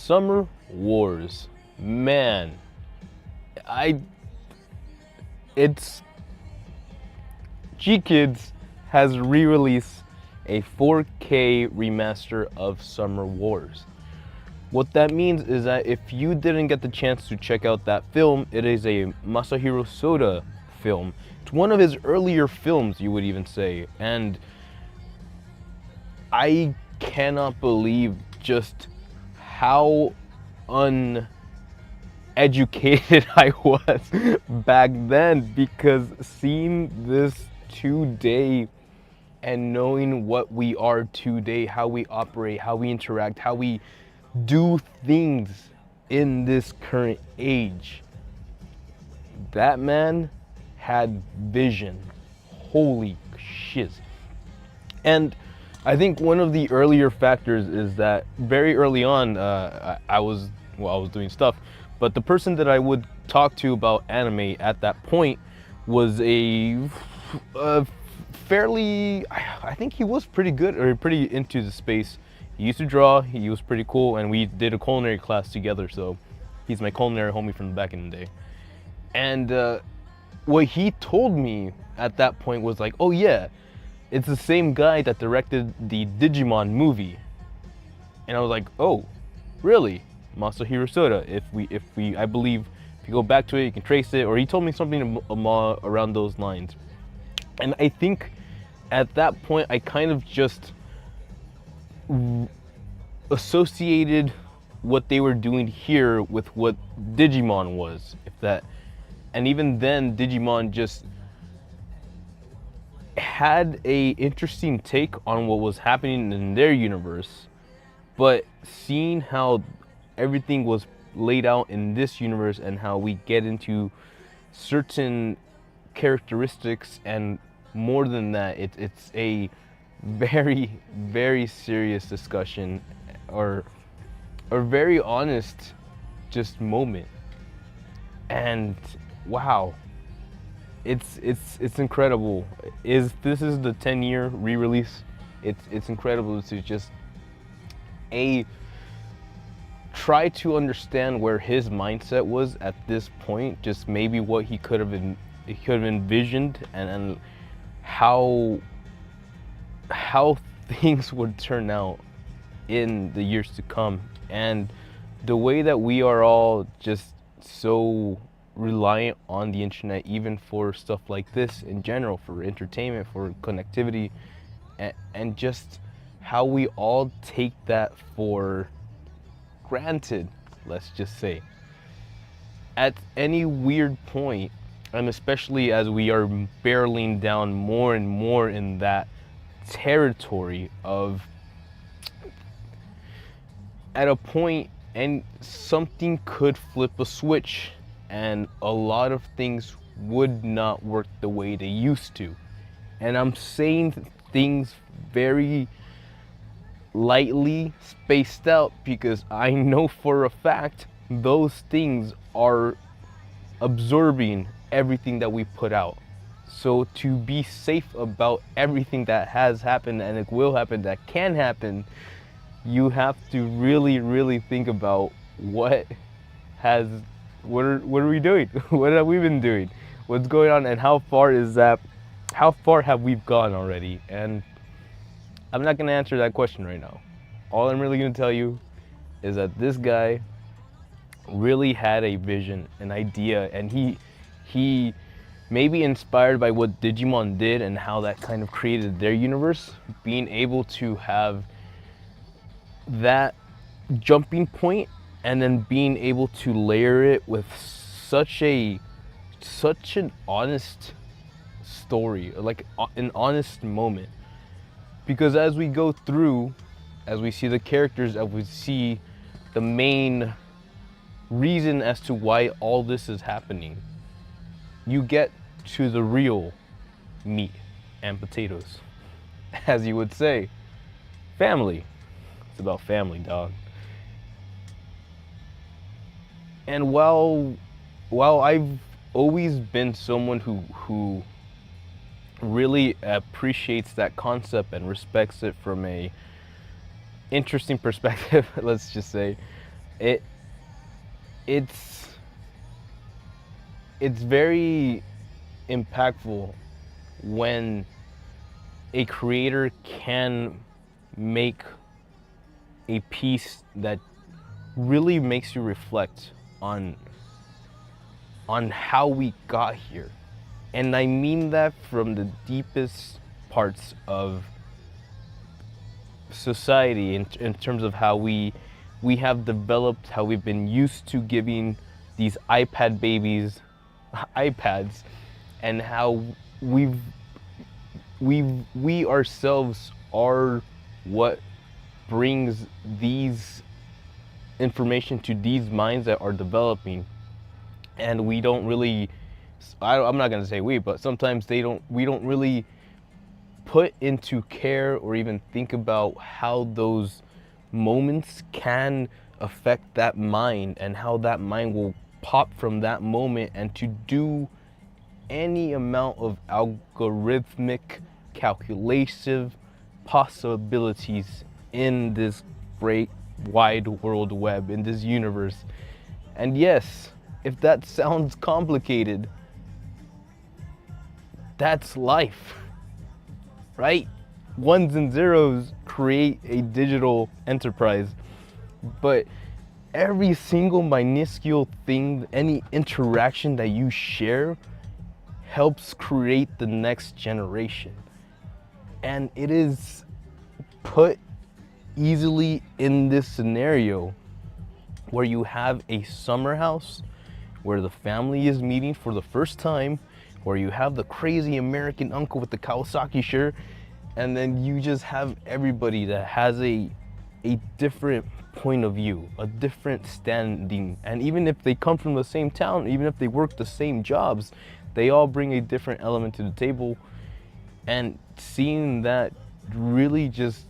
Summer Wars. Man, I it's G-Kids has re-released a 4K remaster of Summer Wars. What that means is that if you didn't get the chance to check out that film, it is a Masahiro Soda film. It's one of his earlier films, you would even say. And I cannot believe just how uneducated I was back then, because seeing this today and knowing what we are today, how we operate, how we interact, how we do things in this current age, that man had vision. Holy shit. And I think one of the earlier factors is that very early on, I was doing stuff, but the person that I would talk to about anime at that point was a fairly, I think he was pretty good, or pretty into the space. He used to draw, he was pretty cool, and we did a culinary class together, so he's my culinary homie from back in the day. And what he told me at that point was like, oh yeah, it's the same guy that directed the Digimon movie. And I was like, oh, really? Masahiro Soda. I believe if you go back to it, you can trace it. Or he told me something around those lines. And I think at that point, I kind of just associated what they were doing here with what Digimon was, if that. And even then, Digimon just had a interesting take on what was happening in their universe, but seeing how everything was laid out in this universe and how we get into certain characteristics, and more than that, it's a very, very serious discussion, or very honest just moment. And wow, it's incredible. This is the 10-year re-release. It's incredible to just try to understand where his mindset was at this point, just maybe what he could have envisioned, and how things would turn out in the years to come. And the way that we are all just so reliant on the internet, even for stuff like this in general, for entertainment, for connectivity, and just how we all take that for granted, let's just say. At any weird point, and especially as we are barreling down more and more in that territory of, at a point, and something could flip a switch and a lot of things would not work the way they used to. And I'm saying things very lightly spaced out, because I know for a fact those things are absorbing everything that we put out. So to be safe about everything that has happened and it will happen, that can happen, you have to really, really think about what are we doing? What have we been doing? What's going on, and how far have we gone already? And I'm not gonna answer that question right now. All I'm really gonna tell you is that this guy really had a vision, an idea, and he may be inspired by what Digimon did and how that kind of created their universe, being able to have that jumping point and then being able to layer it with such an honest story, like an honest moment. Because as we go through, as we see the characters, as we see the main reason as to why all this is happening, you get to the real meat and potatoes, as you would say. Family. It's about family, dog. And while I've always been someone who really appreciates that concept and respects it from a interesting perspective, let's just say, it it's it's very impactful when a creator can make a piece that really makes you reflect on how we got here. And I mean that from the deepest parts of society, in terms of how we have developed, how we've been used to giving these iPad babies iPads, and how we've we ourselves are what brings these information to these minds that are developing. And we don't really, I'm not going to say we, but sometimes we don't really put into care or even think about how those moments can affect that mind, and how that mind will pop from that moment and to do any amount of algorithmic calculative possibilities in this great wide world web, in this universe. And yes, if that sounds complicated, that's life, right? Ones and zeros create a digital enterprise, but every single minuscule thing, any interaction that you share, helps create the next generation. And it is put easily in this scenario where you have a summer house where the family is meeting for the first time, where you have the crazy American uncle with the Kawasaki shirt, and then you just have everybody that has a different point of view, a different standing. And even if they come from the same town, even if they work the same jobs, they all bring a different element to the table. And seeing that really just,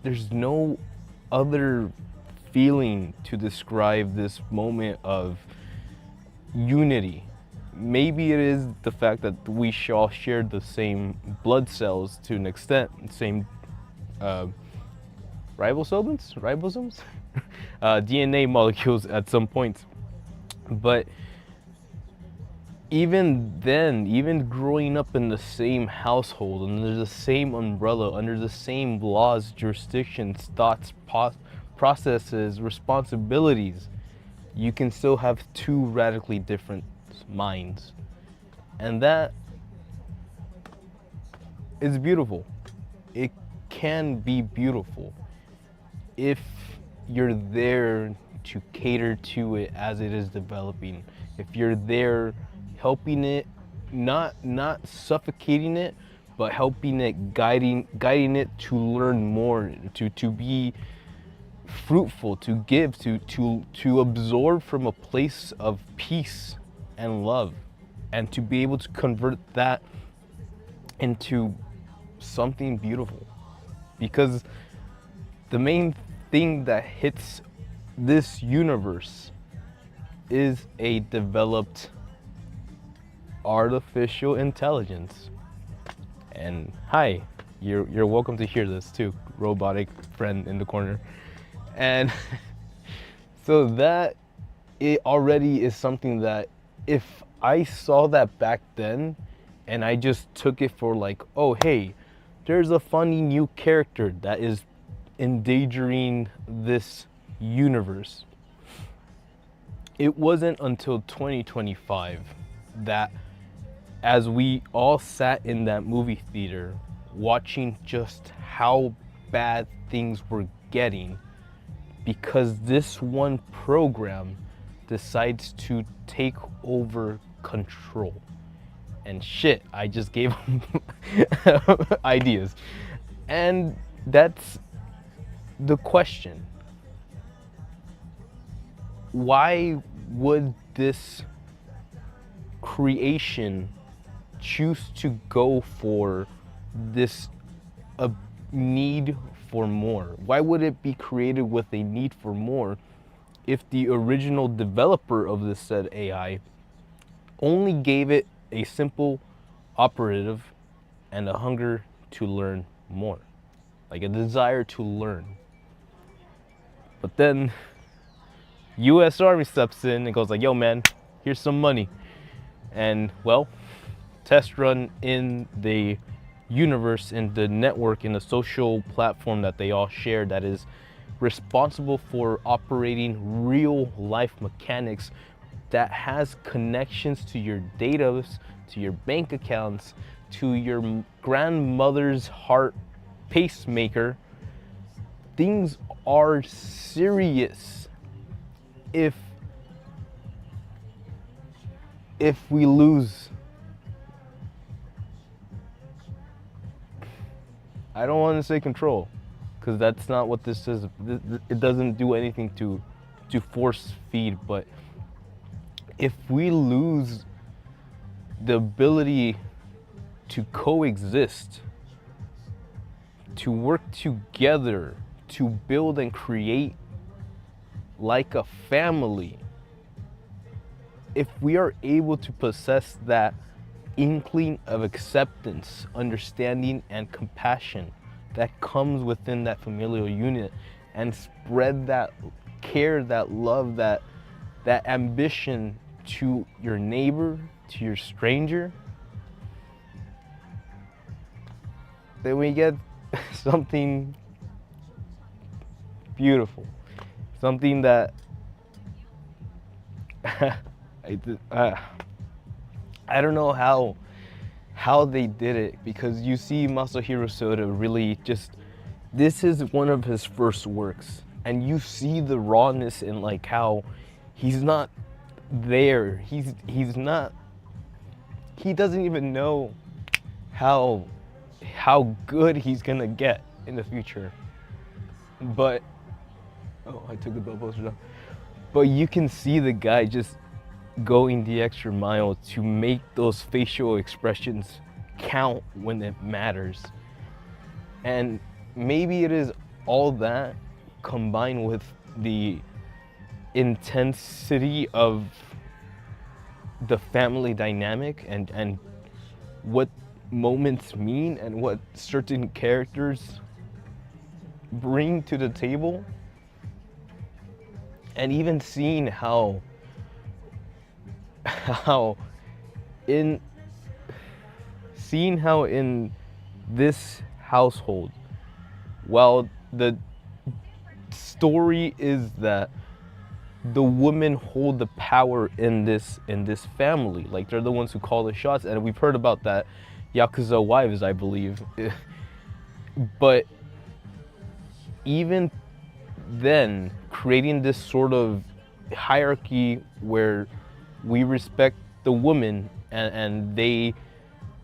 there's no other feeling to describe this moment of unity. Maybe it is the fact that we all shared the same blood cells to an extent, same ribosomes, DNA molecules at some point. But even then, even growing up in the same household, under the same umbrella, under the same laws, jurisdictions, thoughts, processes, responsibilities, you can still have two radically different minds. And that is beautiful. It can be beautiful if you're there to cater to it as it is developing. If you're there helping it, not suffocating it, but helping it, guiding it to learn more, to be fruitful, to give, to absorb from a place of peace and love, and to be able to convert that into something beautiful. Because the main thing that hits this universe is a developed artificial intelligence. And hi, you're welcome to hear this too, robotic friend in the corner. And so that, it already is something that if I saw that back then and I just took it for like, oh hey, there's a funny new character that is endangering this universe. It wasn't until 2025 that, as we all sat in that movie theater watching just how bad things were getting, because this one program decides to take over control. And shit, I just gave them ideas. And that's the question. Why would this creation choose to go for this need for more? Why would it be created with a need for more if the original developer of this said AI only gave it a simple operative and a hunger to learn more, like a desire to learn? But then US Army steps in and goes like, yo man, here's some money. And well, test run in the universe, in the network, in the social platform that they all share, that is responsible for operating real life mechanics, that has connections to your data, to your bank accounts, to your grandmother's heart pacemaker. Things are serious if we lose. I don't want to say control, because that's not what this is. It doesn't do anything to force feed, but if we lose the ability to coexist, to work together, to build and create like a family, if we are able to possess that inkling of acceptance, understanding, and compassion that comes within that familial unit, and spread that care, that love, that ambition to your neighbor, to your stranger, then we get something beautiful, something that I don't know how they did it, because you see Masahiro Soda really just, this is one of his first works, and you see the rawness in like how he's not there. He's not, he doesn't even know how good he's gonna get in the future. But oh, I took the bell poster down. But you can see the guy just going the extra mile to make those facial expressions count when it matters. And maybe it is all that combined with the intensity of the family dynamic, and what moments mean, and what certain characters bring to the table. And even seeing how in this household, while the story is that the women hold the power in this family, like they're the ones who call the shots, and we've heard about that Yakuza wives, I believe. But even then, creating this sort of hierarchy where we respect the woman, and they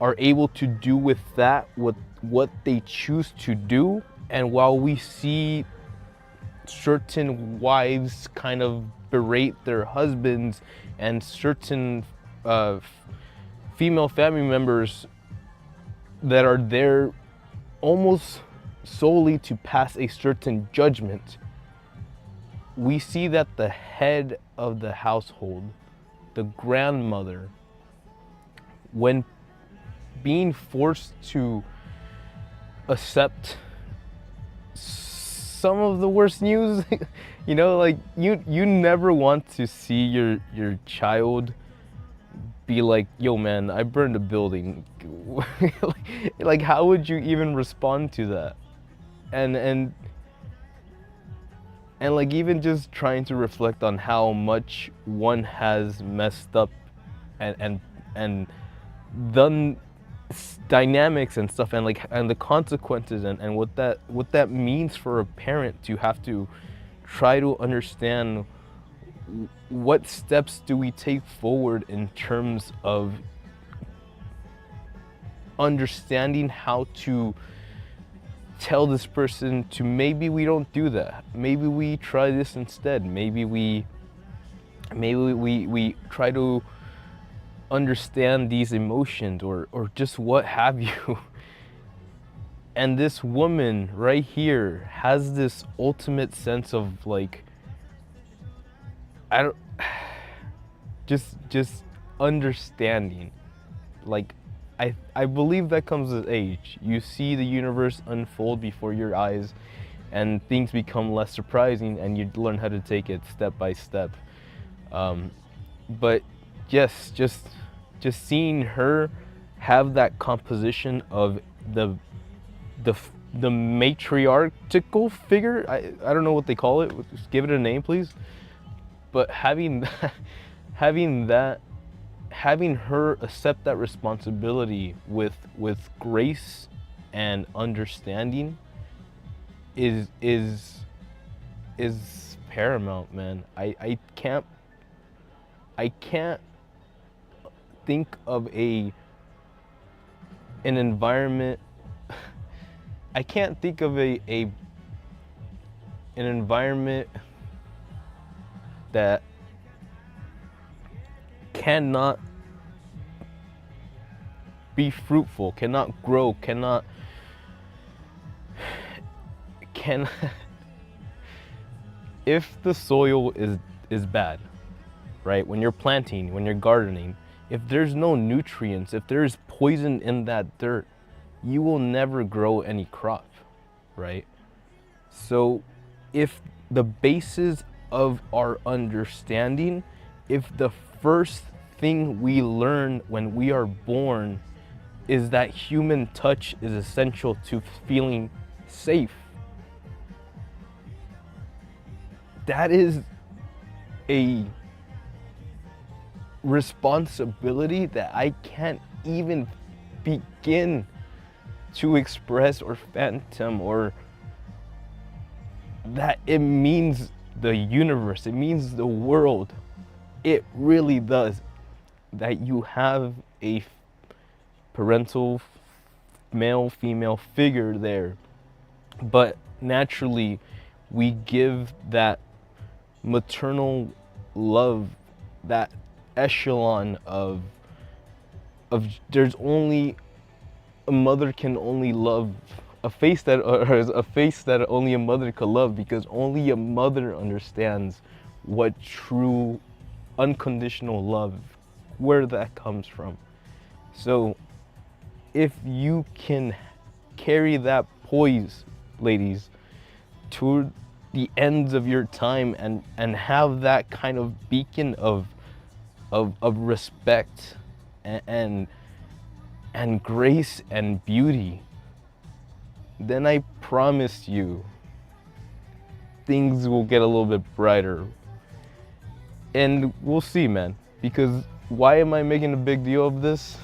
are able to do with that what they choose to do. And while we see certain wives kind of berate their husbands, and certain female family members that are there almost solely to pass a certain judgment, we see that the head of the household, the grandmother, when being forced to accept some of the worst news, you know, like you never want to see your child be like, yo man, I burned a building. Like how would you even respond to that? And like even just trying to reflect on how much one has messed up and done dynamics and stuff, and like and the consequences, and what that means for a parent to have to try to understand what steps do we take forward in terms of understanding how to tell this person to, maybe we don't do that, maybe we try this instead, maybe we try to understand these emotions, or just what have you. And this woman right here has this ultimate sense of like, I don't, just understanding. Like I believe that comes with age. You see the universe unfold before your eyes, and things become less surprising, and you learn how to take it step by step. But yes, just seeing her have that composition of the the the matriarchal figure. I don't know what they call it. Just give it a name, please. But having that having her accept that responsibility with grace and understanding is paramount, man. I can't think of an environment. I can't think of an environment that cannot be fruitful, cannot grow, can if the soil is bad, right? When you're planting, when you're gardening, if there's no nutrients, if there's poison in that dirt, you will never grow any crop, right? So if the basis of our understanding, if the first thing we learn when we are born is that human touch is essential to feeling safe, that is a responsibility that I can't even begin to express or fathom, or that it means the universe, it means the world. It really does, that you have a parental male female figure there. But naturally we give that maternal love, that echelon of there's only a mother can only love a face that, or a face that only a mother could love, because only a mother understands what true unconditional love, where that comes from. So if you can carry that poise, ladies, to the ends of your time, and have that kind of beacon of respect and grace and beauty, then I promise you things will get a little bit brighter. And we'll see, man. Because why am I making a big deal of this?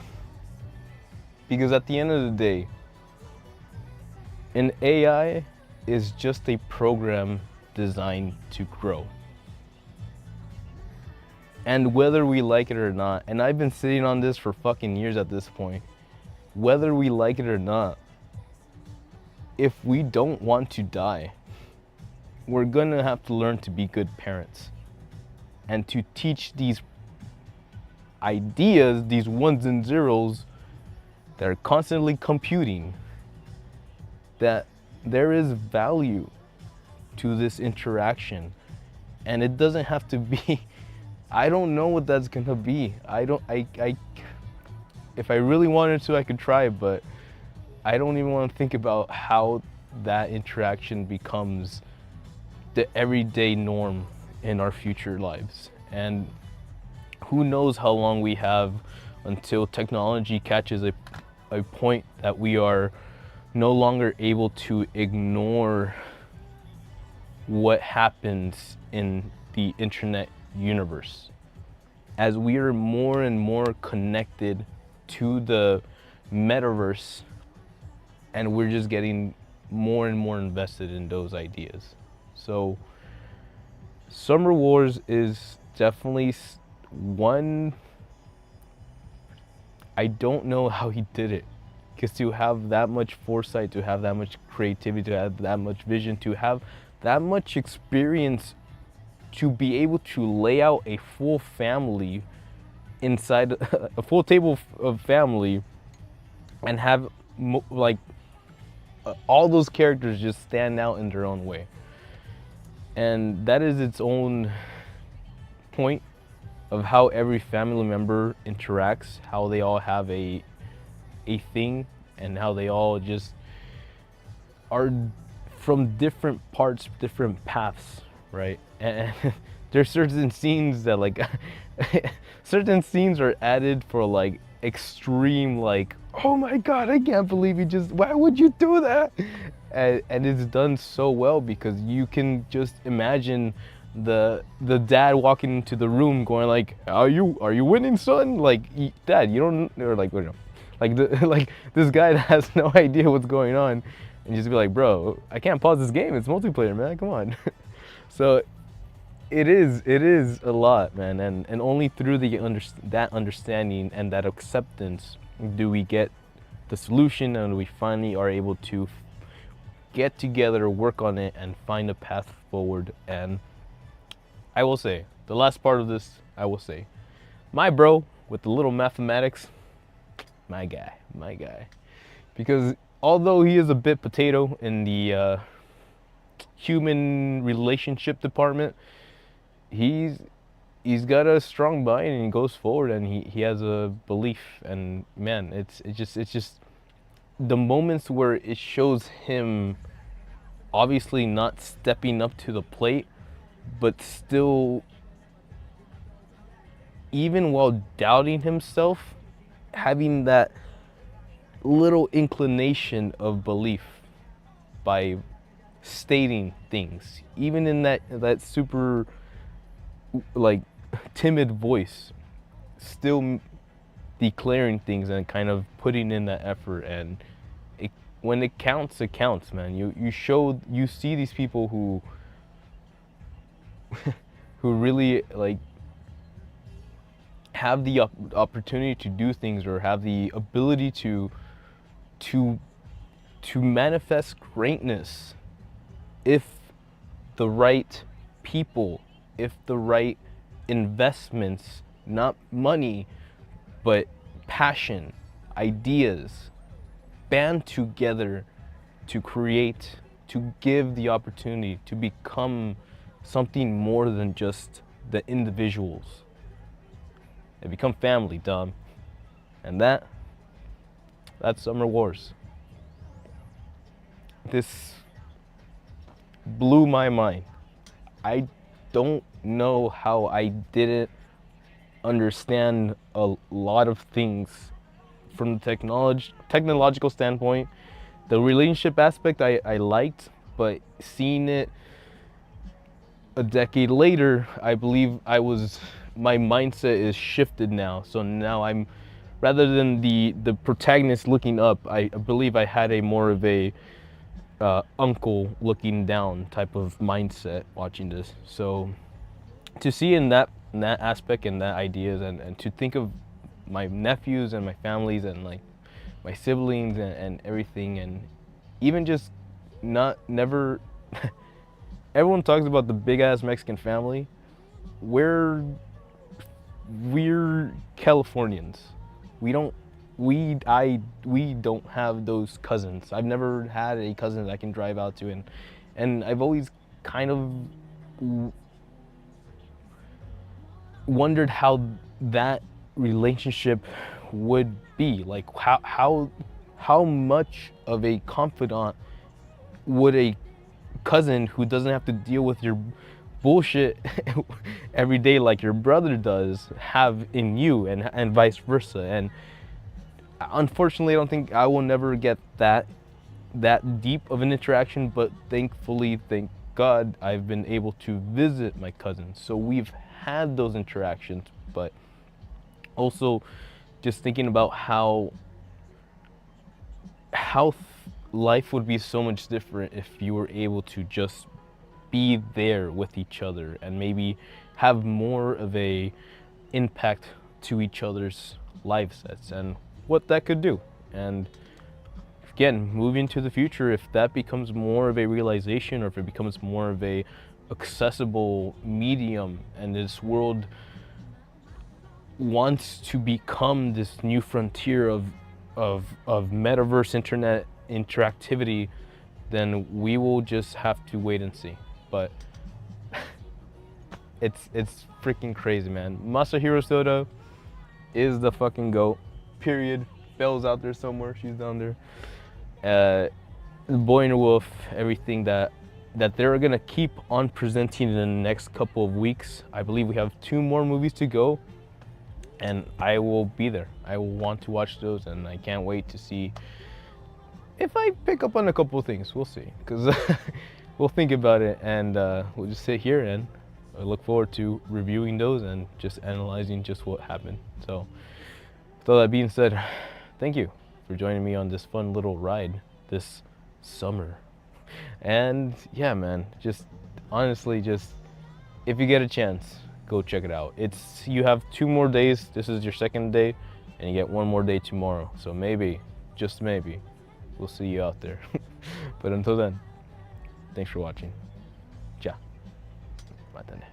Because at the end of the day, an AI is just a program designed to grow. And whether we like it or not, and I've been sitting on this for fucking years at this point, whether we like it or not, if we don't want to die, we're gonna have to learn to be good parents and to teach these ideas, these ones and zeros that are constantly computing, that there is value to this interaction. And it doesn't have to be, I don't know what that's gonna be. If I really wanted to, I could try, but I don't even want to think about how that interaction becomes the everyday norm in our future lives. And who knows how long we have until technology catches a point that we are no longer able to ignore what happens in the internet universe. As we are more and more connected to the metaverse, and we're just getting more and more invested in those ideas. So Summer Wars is definitely one. I don't know how he did it, because to have that much foresight, to have that much creativity, to have that much vision, to have that much experience, to be able to lay out a full family inside a full table of family, and have all those characters just stand out in their own way. And that is its own point of how every family member interacts, how they all have a thing, and how they all just are from different parts, different paths, right? And there's certain scenes that like certain scenes are added for like extreme, like, oh my god, I can't believe you just, why would you do that? And it's done so well because you can just imagine the dad walking into the room going like, are you winning, son? Like, dad, you don't, or like, you know, like the like this guy that has no idea what's going on, and just be like, bro, I can't pause this game, it's multiplayer, man, come on. So it is a lot, man, and only through that understanding and that acceptance do we get the solution, and we finally are able to get together, work on it, and find a path forward. And I will say, the last part of this, I will say, my bro with the little mathematics, my guy. Because although he is a bit potato in the human relationship department, he's got a strong mind and he goes forward, and he has a belief. And man, it's just the moments where it shows him obviously not stepping up to the plate, but still, even while doubting himself, having that little inclination of belief by stating things, even in that super like timid voice, still declaring things and kind of putting in that effort. And when it counts, man. You see these people who who really like have the opportunity to do things, or have the ability to manifest greatness if the right people, if the right investments, not money, but passion, ideas, band together to create, to give the opportunity to become something more than just the individuals. They become family, dumb. And that's Summer Wars. This blew my mind. I don't know how I didn't understand a lot of things from the technological standpoint. The relationship aspect I liked, but seeing it a decade later, I believe my mindset is shifted now. So now I'm, rather than the protagonist looking up, I believe I had a more of a uncle looking down type of mindset watching this. So to see in that aspect and that ideas, and to think of my nephews and my families and like my siblings and everything, and even just never everyone talks about the big ass Mexican family. We're Californians. We don't have those cousins. I've never had a cousin that I can drive out to, and I've always kind of wondered how that relationship would be. Like how much of a confidant would a cousin who doesn't have to deal with your bullshit every day like your brother does have in you, and vice versa. And unfortunately, I don't think I will never get that deep of an interaction, but thankfully, thank God, I've been able to visit my cousins. So we've had those interactions, but also just thinking about how life would be so much different if you were able to just be there with each other and maybe have more of a impact to each other's life sets, and what that could do. And again, moving to the future, if that becomes more of a realization, or if it becomes more of a accessible medium, and this world wants to become this new frontier of metaverse internet interactivity, then we will just have to wait and see. But it's freaking crazy, man. Masahiro Soda is the fucking GOAT, period. Belle's out there somewhere, she's down there. Boy and Wolf, everything that they're gonna keep on presenting in the next couple of weeks. I believe we have 2 more movies to go, and I will be there. I will want to watch those, and I can't wait to see if I pick up on a couple of things. We'll see, because we'll think about it, and we'll just sit here, and I look forward to reviewing those and just analyzing just what happened. So, with all that being said, thank you for joining me on this fun little ride this summer. And yeah, man, just honestly, just if you get a chance, go check it out. You have 2 more days. This is your 2nd day, and you get 1 more day tomorrow. So maybe, just maybe, we'll see you out there. But until then, thanks for watching. Ciao. Matane.